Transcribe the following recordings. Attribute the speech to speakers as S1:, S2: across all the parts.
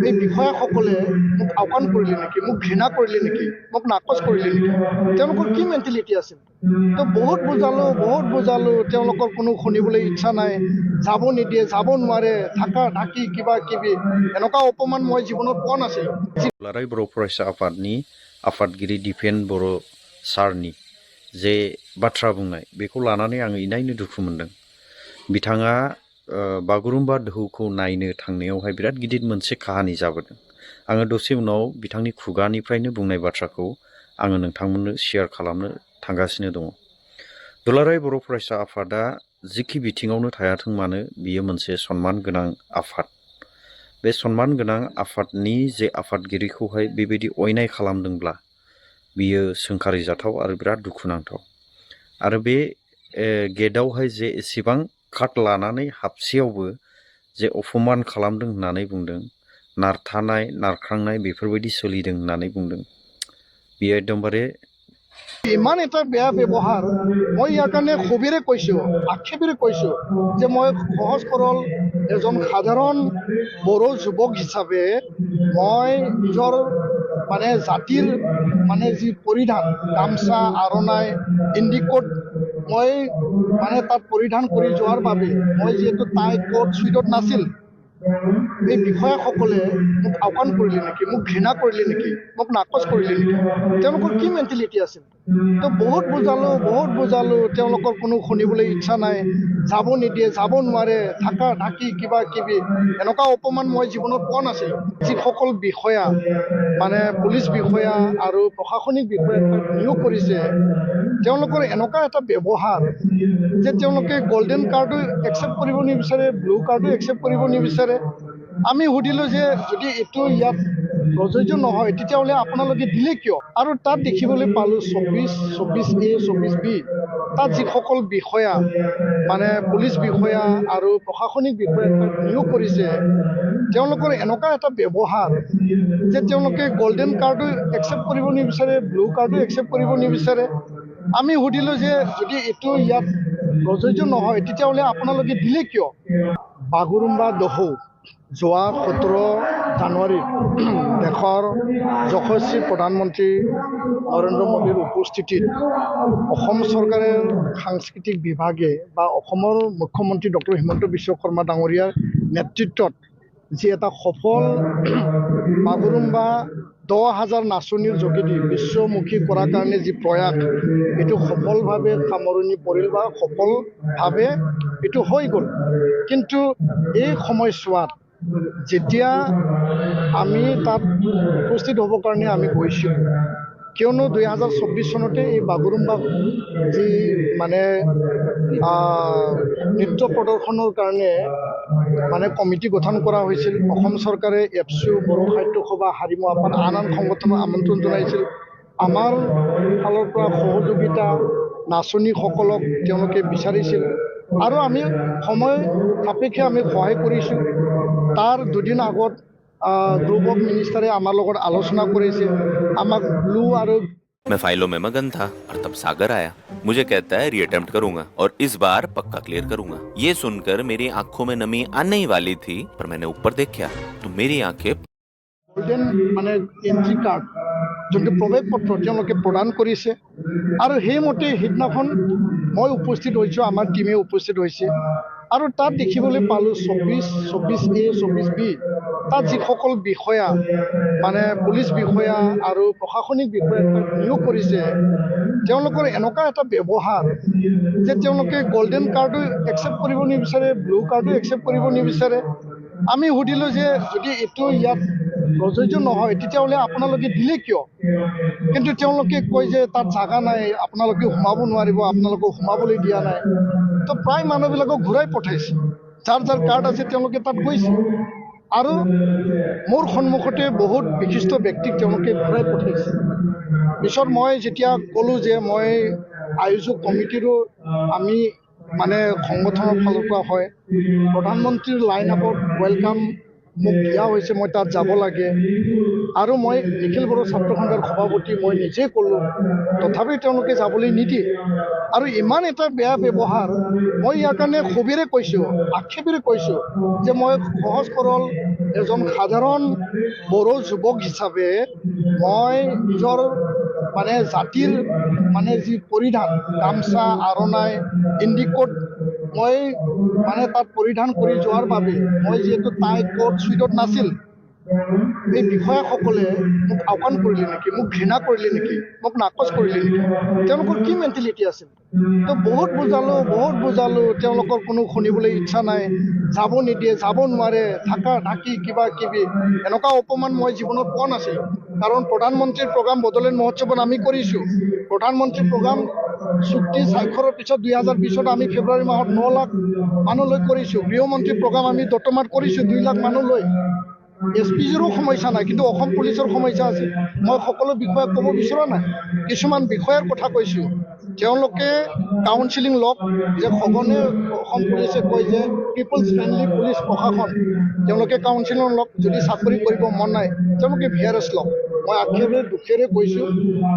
S1: এই বিষয়াসকলে মোক আওকাণ কৰিলে নেকি, মোক ঘৃণা কৰিলে নেকি, মোক নাকচ কৰিলে নেকি, তেওঁলোকৰ কি মেণ্টেলিটি আছিল? তো বহুত বুজালোঁ, তেওঁলোকৰ কোনো শুনিবলৈ ইচ্ছা নাই, যাব নিদিয়ে, যাব নোৱাৰে, ঢাকি কিবা কিবি এনেকুৱা অপমান মই জীৱনত পোৱা নাছিলোঁ।
S2: दुलाराय बर' फरायसा आफादनि आफादगिरि दिपेन बर' सारनि जे बाथ्रा बुंनाय बेखौ लानानै आङो इनायनो दुखु मोनदों। बिथाङा बागुरुम्बा दोहौखौ नायनो थांनायावहाय बिराद गिदिर मोनसे काहानि जाबोदों। आङो दसे उनाव बिथांनि खुगानिफ्रायनो बुंनाय बाथ्राखौ आङो नोंथांमोननो शेयार खालामनो थांगासिनो दङ। दुलाराय बर' फरायसा आफादा जिखि बिथिङावनो थायाथों मानो बियो मोनसे सनमान गोनां आफाद। बे सनमान गोनां आफादनि जे आफादगिरिखौहाय बेबायदि अयनाय खालामदोंब्ला बियो सोंखारिजाथाव आरो बिराद दुखुनांथाव। आरो बे गेटआवहाय जे एसेबां काट लानानै हाबसेयावबो जे अपमान खालामदों होननानै बुंदों, नारथानाय नारख्रांनाय बेफोरबायदि सोलिदों होननानै बुंदों, बियो एकदमबारे
S1: ইমান এটা বেয়া ব্যৱহাৰ। মই ইয়াৰ কাৰণে ক্ষোভেৰে কৈছোঁ, আক্ষেপেৰে কৈছোঁ যে মই সহজ সৰল এজন সাধাৰণ বড়ো যুৱক হিচাপে মই নিজৰ জাতিৰ যি পৰিধান গামচা আৰণাই ইণ্ডিকোট মই তাত পৰিধান কৰি যোৱাৰ বাবে মই যিহেতু টাই কোট চুইটত নাছিল, এই বিষয়াসকলে মোক আওকাণ কৰিলে নেকি, মোক ঘৃণা কৰিলে নেকি, মোক নাকচ কৰিলে নেকি, তেওঁলোকৰ কি মেণ্টেলিটি আছিল? তো বহুত বুজালোঁ, তেওঁলোকৰ কোনো শুনিবলৈ ইচ্ছা নাই, যাব নিদিয়ে, যাব নোৱাৰে, ঢাকি কিবা কিবি এনেকুৱা অপমান মই জীৱনত পোৱা নাছিলোঁ। যিসকল বিষয়া পুলিচ বিষয়া আৰু প্ৰশাসনিক বিষয়া নিয়োগ কৰিছে, তেওঁলোকৰ এনেকুৱা এটা ব্যৱহাৰ যে তেওঁলোকে গোল্ডেন কাৰ্ডো একচেপ্ট কৰিব নিবিচাৰে, ব্লু কাৰ্ডো একচেপ্ট কৰিব নিবিচাৰে। আমি সুধিলোঁ যে যদি এইটো ইয়াত প্ৰযোজ্য নহয় তেতিয়াহ'লে আপোনালোকে দিলে কিয়? আৰু তাত দেখিবলৈ পালোঁ 24A 24B তাত যিসকল বিষয়া পুলিচ বিষয়া আৰু প্ৰশাসনিক বিষয়া নিয়োগ কৰিছে, তেওঁলোকৰ এনেকুৱা এটা ব্যৱহাৰ যে তেওঁলোকে গোল্ডেন কাৰ্ডো একচেপ্ট কৰিব নিবিচাৰে, ব্লু কাৰ্ডো একচেপ্ট কৰিব নিবিচাৰে। আমি সুধিলোঁ যে যদি এইটো ইয়াত প্ৰযোজ্য নহয় তেতিয়াহ'লে আপোনালোকে দিলে কিয়? বাগৰুম্বা দহৌ যোৱা 17 জানুৱাৰীত দেশৰ যশস্বী প্ৰধানমন্ত্ৰী নৰেন্দ্ৰ মোদীৰ উপস্থিতিত অসম চৰকাৰৰ সাংস্কৃতিক বিভাগে বা অসমৰ মুখ্যমন্ত্ৰী ডক্টৰ হিমন্ত বিশ্ব শৰ্মা ডাঙৰীয়াৰ নেতৃত্বত যি এটা সফল বাগৰুম্বা 10,000 নাচনীৰ যোগেদি বিশ্বমুখী কৰাৰ কাৰণে যি প্ৰয়াস, এইটো সফলভাৱে সামৰণি পৰিল বা সফলভাৱে এইটো হৈ গ'ল। কিন্তু এই সময়ছোৱাত যেতিয়া আমি তাত উপস্থিত হ'বৰ কাৰণে আমি গৈছোঁ, কিয়নো 2024 চনতে এই বাগৰুম্বা যি নৃত্য প্ৰদৰ্শনৰ কাৰণে কমিটি গঠন কৰা হৈছিল। অসম চৰকাৰে এপছু, বড়ো সাহিত্য সভা, হাৰিমু আপাত আন সংগঠনক আমন্ত্ৰণ জনাইছিল। আমাৰ ফালৰ পৰা সহযোগিতা নাচনীসকলক তেওঁলোকে বিচাৰিছিল আৰু আমি সময় সাপেক্ষে আমি সহায় কৰিছোঁ। তাৰ দুদিন আগত গ্ৰুপ অফ মিনিষ্টাৰে আমাৰ লগত আলোচনা কৰিছে, আমাক ব্লু আৰু
S3: मैं फाइलों में मगन था और तब सागर आया। मुझे कहता है रीअटेम्प्ट करूंगा और इस बार पक्का क्लियर करूंगा। ये सुनकर मेरी आंखों में नमी आने ही वाली थी, पर मैंने ऊपर देखा तो मेरी आंखें
S1: গোল্ডেন এন্ট্ৰি কাৰ্ড যোনটো প্ৰৱেশ পত্ৰ তেওঁলোকে প্ৰদান কৰিছে আৰু সেইমতে সেইদিনাখন মই উপস্থিত হৈছোঁ, আমাৰ টীমে উপস্থিত হৈছে আৰু তাত দেখিবলৈ পালোঁ 24A 24B তাত যিসকল বিষয়া পুলিচ বিষয়া আৰু প্ৰশাসনিক বিষয়া নিয়োগ কৰিছে, তেওঁলোকৰ এনেকুৱা এটা ব্যৱহাৰ যে তেওঁলোকে গোল্ডেন কাৰ্ডো একচেপ্ট কৰিব নিবিচাৰে, ব্লু কাৰ্ডো একচেপ্ট কৰিব নিবিচাৰে। আমি সুধিলোঁ যে যদি এইটো ইয়াত প্ৰযোজ্য নহয় তেতিয়াহ'লে আপোনালোকে দিলে কিয়? কিন্তু তেওঁলোকে কয় যে তাত জাগা নাই, আপোনালোকে সোমাব নোৱাৰিব, আপোনালোকক সোমাবলৈ দিয়া নাই। তো প্ৰায় মানুহবিলাকক ঘূৰাই পঠাইছে, যাৰ যাৰ কাৰ্ড আছে তেওঁলোকে তাত গৈছে আৰু মোৰ সন্মুখতে বহুত বিশিষ্ট ব্যক্তিক তেওঁলোকে ঘূৰাই পঠাইছে। পিছত মই যেতিয়া ক'লোঁ যে মই আয়োজক কমিটিৰো আমি সংগঠনৰ ফালৰ পৰা হয়, প্ৰধানমন্ত্ৰীৰ লাইন আপত ৱেলকাম মোক দিয়া হৈছে মই তাত যাব লাগে আৰু মই নিখিল বড়ো ছাত্ৰ সংঘৰ সভাপতি মই নিজে ক'লোঁ তথাপি তেওঁলোকে যাবলৈ নিদিয়ে আৰু ইমান এটা বেয়া ব্যৱহাৰ মই ইয়াৰ কাৰণে খুবেৰে কৈছোঁ আক্ষেপেৰে কৈছোঁ যে মই সহজ সৰল এজন সাধাৰণ বড়ো যুৱক হিচাপে মই নিজৰ মানে জাতিৰ মানে যি পৰিধান গামচা আৰণাই ইণ্ডিকোট মই মানে তাত পৰিধান কৰি যোৱাৰ বাবে মই যিহেতু টাই কোট চুইটত নাছিল এই বিষয়াসকলে মোক আওকাণ কৰিলে নেকি মোক ঘৃণা কৰিলে নেকি মোক নাকচ কৰিলে নেকি তেওঁলোকৰ কি মেণ্টেলিটি আছিল তো বহুত বুজালোঁ তেওঁলোকৰ কোনো শুনিবলৈ ইচ্ছা নাই যাব নিদিয়ে যাব নোৱাৰে ঢাকি কিবা কিবি এনেকুৱা অপমান মই জীৱনত পোৱা নাছিলোঁ কাৰণ প্ৰধানমন্ত্ৰীৰ প্ৰগ্ৰাম বড়োলেণ্ড মহোৎসৱত আমি কৰিছোঁ প্ৰধানমন্ত্ৰীৰ প্ৰগ্ৰাম চুক্তি স্বাক্ষৰৰ পিছত 2020ত আমি ফেব্ৰুৱাৰী মাহত 9 লাখ মানুহলৈ কৰিছোঁ গৃহমন্ত্ৰীৰ প্ৰগ্ৰাম আমি দতমাত কৰিছোঁ 2 লাখ মানুহলৈ SPGৰো সমস্যা নাই কিন্তু অসম পুলিচৰ সমস্যা আছে মই সকলো বিষয়াক ক'ব বিচৰা নাই কিছুমান বিষয়াৰ কথা কৈছোঁ তেওঁলোকে কাউন্সিলিং লওক যে সঘনে অসম পুলিচে কয় যে পিপলছ ফ্ৰেণ্ডলি পুলিচ প্ৰশাসন তেওঁলোকে কাউন্সিলিং লওক যদি চাকৰি কৰিব মন নাই তেওঁলোকে VRS লওক মই আক্ষেপেৰে দুখেৰে কৈছোঁ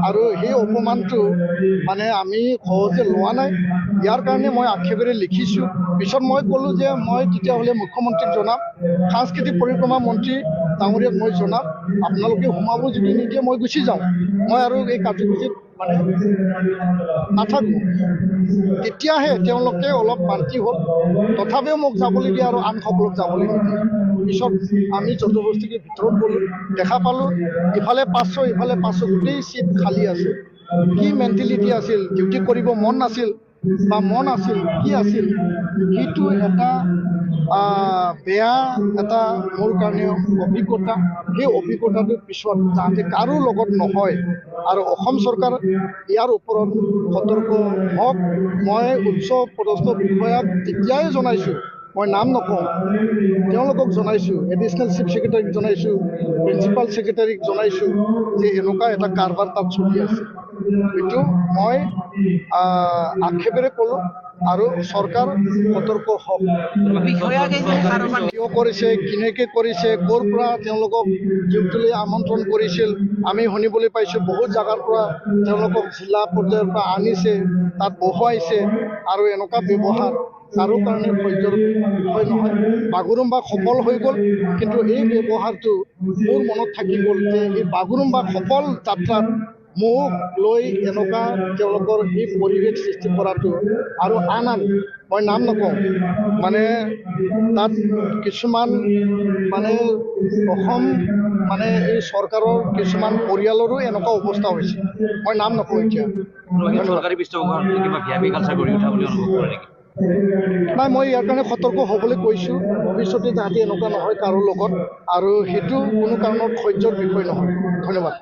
S1: আৰু সেই অপমানটো মানে আমি সহজে লোৱা নাই ইয়াৰ কাৰণে মই আক্ষেপেৰে লিখিছোঁ পিছত মই ক'লোঁ যে মই তেতিয়াহ'লে মুখ্যমন্ত্ৰীক জনাম সাংস্কৃতিক পৰিক্ৰমা মন্ত্ৰী ডাঙৰীয়াক মই জনাম আপোনালোকে সোমাব যদি নিদিয়ে মই গুচি যাওঁ মই আৰু এই কাৰ্যসূচীত মানে নাথাকোঁ তেতিয়াহে তেওঁলোকে অলপ মান্তি হ'ল তথাপিও মোক যাবলৈ দিয়ে আৰু আনসকলক যাবলৈ নিদিয়ে পিছত আমি জবৰদস্তিকে ভিতৰত গ'লোঁ দেখা পালোঁ ইফালে 500 ইফালে 500 গোটেই চিট খালী আছে কি মেণ্টেলিটি আছিল ডিউটি কৰিব মন নাছিল বা মন আছিল কি আছিল সেইটো এটা বেয়া এটা মোৰ কাৰণে অভিজ্ঞতা সেই অভিজ্ঞতাটোৰ পিছত যাতে কাৰো লগত নহয় আৰু অসম চৰকাৰ ইয়াৰ ওপৰত সতৰ্ক হওক মই উচ্চ পদস্থ বিষয়াক তেতিয়াই জনাইছোঁ মই নাম নকওঁ তেওঁলোকক জনাইছোঁ এডিশ্যনেল চিফ ছেক্ৰেটাৰীক জনাইছোঁ প্ৰিন্সিপাল ছেক্ৰেটাৰীক জনাইছোঁ যে এনেকুৱা এটা কাৰবাৰ তাত চলি আছে এইটো মই আক্ষেপেৰে ক'লোঁ আৰু চৰকাৰ সতৰ্ক হওক কিয় কৰিছে কেনেকৈ কৰিছে ক'ৰ পৰা তেওঁলোকক ডিউটিলৈ আমন্ত্ৰণ কৰিছিল আমি শুনিবলৈ পাইছোঁ বহুত জাগাৰ পৰা তেওঁলোকক জিলা পৰ্যায়ৰ পৰা আনিছে তাত বহুৱাইছে আৰু এনেকুৱা ব্যৱহাৰ কাৰো কাৰণে সহ্যৰ বিষয় নহয় বাগুৰুম্বা সফল হৈ গ'ল কিন্তু এই ব্যৱহাৰটো মোৰ মনত থাকি গ'ল যে এই বাগুৰুম্বা সফল যাত্ৰাত মোক লৈ এনেকুৱা তেওঁলোকৰ এই পৰিৱেশ সৃষ্টি কৰাটো আৰু আন মই নাম নকওঁ মানে তাত কিছুমান মানে অসম মানে এই চৰকাৰৰ কিছুমান পৰিয়ালৰো এনেকুৱা অৱস্থা হৈছে মই নাম নকওঁ এতিয়া
S4: চৰকাৰী পৃষ্ঠপোষকত কিবা ভি কালচাৰ কৰি উঠা বুলি অনুভৱ কৰে নেকি
S1: নাই মই ইয়াৰ কাৰণে সতৰ্ক হ'বলৈ কৈছোঁ ভৱিষ্যতে যাতে এনেকুৱা নহয় কাৰো লগত আৰু সেইটো কোনো কাৰণত সহ্যৰ বিষয় নহয় ধন্যবাদ